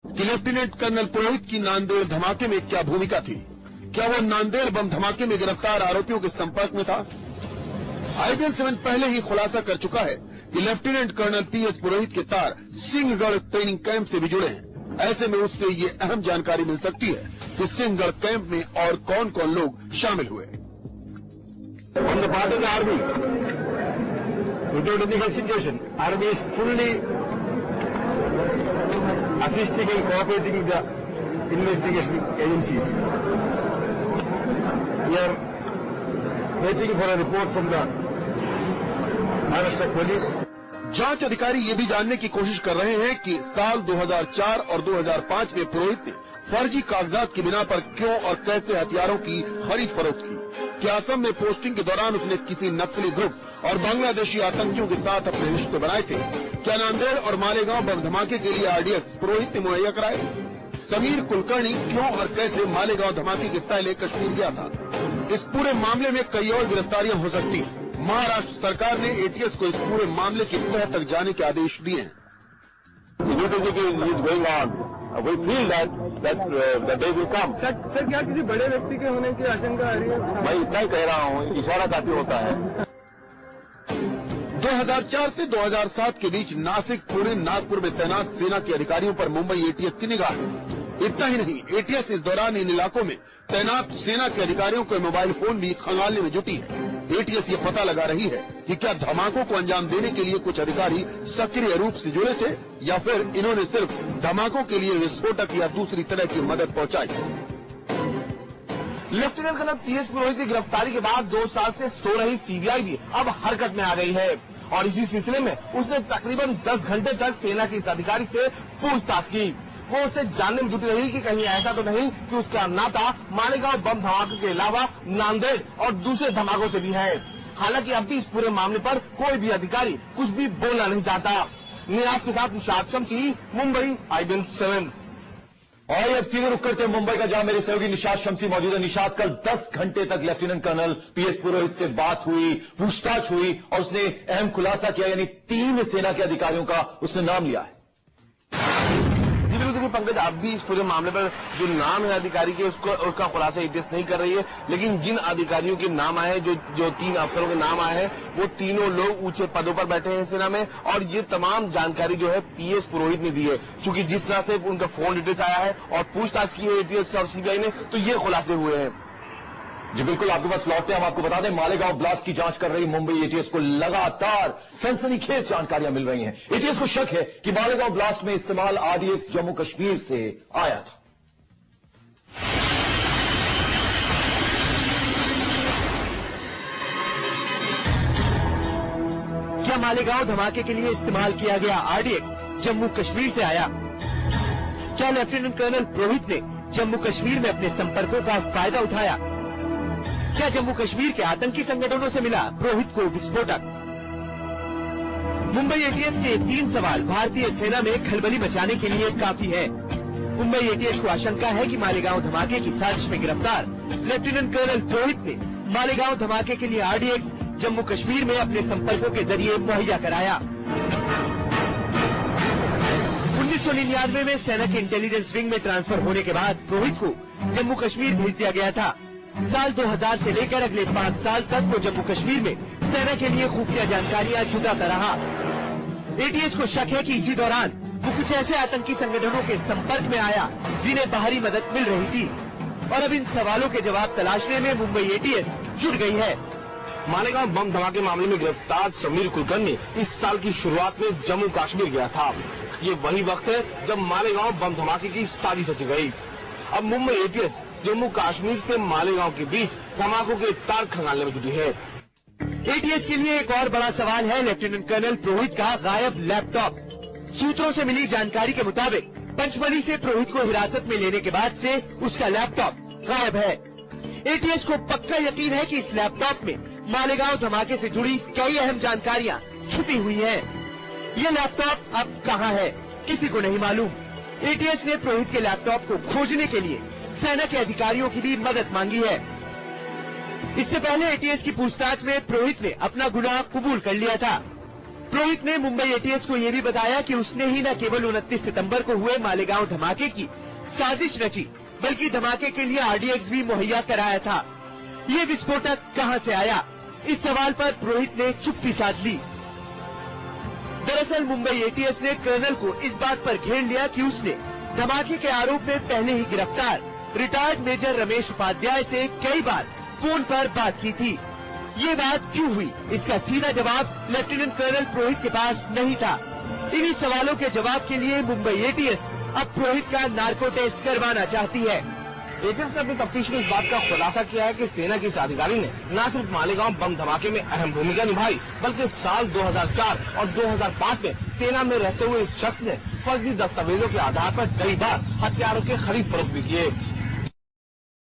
कि lieutenant colonel पुरोहित की नांदेड़ धमाके में क्या भूमिका थी। क्या वो नांदेड़ बम धमाके में गिरफ्तार आरोपियों के संपर्क में था? IBN 7 पहले ही खुलासा कर चुका है कि लेफ्टिनेंट कर्नल PS पुरोहित के तार सिंहगढ़ ट्रेनिंग कैंप से भी जुड़े हैं। ऐसे में उससे ये अहम जानकारी मिल सकती है कि सिंहगढ़ कैंप में और कौन कौन लोग शामिल हुए। On the part of the army, without any hesitation, army is fully assisting and cooperating with the investigation agencies. We are waiting for a report from the Maharashtra police. जांच अधिकारी ये भी जानने की कोशिश कर रहे हैं कि साल 2004 और 2005 में पुरोहित ने फर्जी कागजात की बिना पर क्यों और कैसे हथियारों की खरीद फरोख्त की। क्या असम में पोस्टिंग के दौरान उसने किसी नक्सली ग्रुप और बांग्लादेशी आतंकियों के साथ अपने रिश्ते बनाए थे? क्या नांदेड़ और मालेगांव बम धमाके के लिए RDX पुरोहित ने मुहैया कराए? समीर कुलकर्णी क्यों और कैसे मालेगांव धमाके के पहले कश्मीर गया था? इस पूरे मामले में कई और गिरफ्तारियां हो सकती हैं। महाराष्ट्र सरकार ने ATS को इस पूरे मामले की तह तक जाने के आदेश दिए हैं। We feel that they will come. Sir क्या किसी बड़े व्यक्ति के होने की आशंका आ रही है? मैं इतना ही कह रहा हूँ, इशारा काफी होता है। 2004 से 2007 के बीच नासिक, पुणे, नागपुर में तैनात सेना के अधिकारियों पर मुंबई ATS की निगाह है। इतना ही नहीं, ATS इस दौरान इन इलाकों में तैनात सेना के अधिकारियों के मोबाइल फोन भी खंगालने में जुटी है। ATS ये पता लगा रही है कि क्या धमाकों को अंजाम देने के लिए कुछ अधिकारी सक्रिय रूप से जुड़े थे या फिर इन्होंने सिर्फ धमाकों के लिए विस्फोटक या दूसरी तरह की मदद पहुंचाई। लेफ्टिनेंट कर्नल PS पुरोहित की गिरफ्तारी के बाद 2 साल से सो रही CBI भी अब हरकत में आ गई है और इसी सिलसिले में उसने तकरीबन 10 घंटे तक सेना के इस अधिकारी से पूछताछ की। वो उसे जानने में जुटी रही कि कहीं ऐसा तो नहीं कि उसका नाता मालेगांव बम धमाके के अलावा नांदेड़ और दूसरे धमाकों से भी है। हालांकि अब भी इस पूरे मामले पर कोई भी अधिकारी कुछ भी बोलना नहीं चाहता। नियाज के साथ निशात शमसी, मुंबई, IBN 7। और अब सीधे रुक करते मुंबई का, जहां मेरे सहयोगी निशात शमसी मौजूद है। निशात, कल 10 घंटे तक लेफ्टिनेंट कर्नल PS पुरोहित से बात हुई, पूछताछ हुई और उसने अहम खुलासा किया, यानी 3 सेना के अधिकारियों का उसने नाम लिया है। देखिए पंकज, अब भी इस पूरे मामले पर जो नाम है अधिकारी के उसका खुलासा ATS नहीं कर रही है, लेकिन जिन अधिकारियों के नाम आए हैं, जो 3 अफसरों के नाम आए हैं, वो तीनों लोग ऊंचे पदों पर बैठे हैं सेना में और ये तमाम जानकारी जो है PS पुरोहित ने दी है। क्योंकि जिस तरह से उनका फोन डिटेल्स आया है और पूछताछ की है ATS और CBI ने, तो ये खुलासे हुए हैं। जी बिल्कुल, आपके पास लौटते हैं। हम आपको बता दें, मालेगांव ब्लास्ट की जांच कर रही मुंबई ATS को लगातार सनसनीखेज जानकारियां मिल रही हैं। ATS को शक है कि मालेगांव ब्लास्ट में इस्तेमाल RDX जम्मू कश्मीर से आया था। क्या मालेगांव धमाके के लिए इस्तेमाल किया गया RDX जम्मू कश्मीर से आया? क्या लेफ्टिनेंट कर्नल पुरोहित ने जम्मू कश्मीर में अपने संपर्कों का फायदा उठाया? क्या जम्मू कश्मीर के आतंकी संगठनों से मिला पुरोहित को विस्फोटक? मुंबई ATS के 3 सवाल भारतीय सेना में खलबली मचाने के लिए काफी है। मुंबई ATS को आशंका है कि मालेगांव धमाके की साजिश में गिरफ्तार लेफ्टिनेंट कर्नल पुरोहित ने मालेगांव धमाके के लिए RDX जम्मू कश्मीर में अपने संपर्कों के जरिए मुहैया कराया। 1999 में सेना के इंटेलिजेंस विंग में ट्रांसफर होने के बाद पुरोहित को जम्मू कश्मीर भेज दिया गया था। साल 2000 से लेकर अगले 5 साल तक वो जम्मू कश्मीर में सेना के लिए खुफिया जानकारियां जुटाता रहा। ATS को शक है कि इसी दौरान वो कुछ ऐसे आतंकी संगठनों के संपर्क में आया जिन्हें बाहरी मदद मिल रही थी और अब इन सवालों के जवाब तलाशने में मुंबई ATS जुट गई है। मालेगांव बम धमाके मामले में गिरफ्तार समीर कुलकर्णी इस साल की शुरुआत में जम्मू कश्मीर गया था। ये वही वक्त है जब मालेगांव बम धमाके की साजिश रची गई। अब मुंबई ATS जम्मू कश्मीर से मालेगांव के बीच धमाकों के तार खंगालने में जुटी है। ATS के लिए एक और बड़ा सवाल है लेफ्टिनेंट कर्नल पुरोहित का गायब लैपटॉप। सूत्रों से मिली जानकारी के मुताबिक पंचमढ़ी से पुरोहित को हिरासत में लेने के बाद से उसका लैपटॉप गायब है। ATS को पक्का यकीन है कि इस लैपटॉप में मालेगांव धमाके से जुड़ी कई अहम जानकारियां छुपी हुई हैं। ये लैपटॉप अब कहां है, किसी को नहीं मालूम। ATS ने पुरोहित के लैपटॉप को खोजने के लिए सेना के अधिकारियों की भी मदद मांगी है। इससे पहले ATS की पूछताछ में पुरोहित ने अपना गुनाह कबूल कर लिया था। पुरोहित ने मुंबई एटीएस को ये भी बताया कि उसने ही न केवल 29 सितंबर को हुए मालेगांव धमाके की साजिश रची, बल्कि धमाके के लिए RDX भी मुहैया कराया था। ये विस्फोटक कहां से आया, इस सवाल पर पुरोहित ने चुप्पी साध ली। दरअसल मुंबई एटीएस ने कर्नल को इस बात पर घेर लिया कि उसने धमाके के आरोप में पहले ही गिरफ्तार रिटायर्ड मेजर रमेश उपाध्याय से कई बार फोन पर बात की थी। ये बात क्यों हुई, इसका सीधा जवाब लेफ्टिनेंट कर्नल पुरोहित के पास नहीं था। इन्हीं सवालों के जवाब के लिए मुंबई एटीएस अब पुरोहित का नार्को टेस्ट करवाना चाहती है। एटीएस ने अपनी तफ्तीश में इस बात का खुलासा किया है कि सेना की इस अधिकारी ने न सिर्फ मालेगांव बम धमाके में अहम भूमिका निभाई, बल्कि साल 2004 और 2005 में सेना में रहते हुए इस शख्स ने फर्जी दस्तावेजों के आधार पर कई बार हथियारों के खरीद फरोख्त भी किए।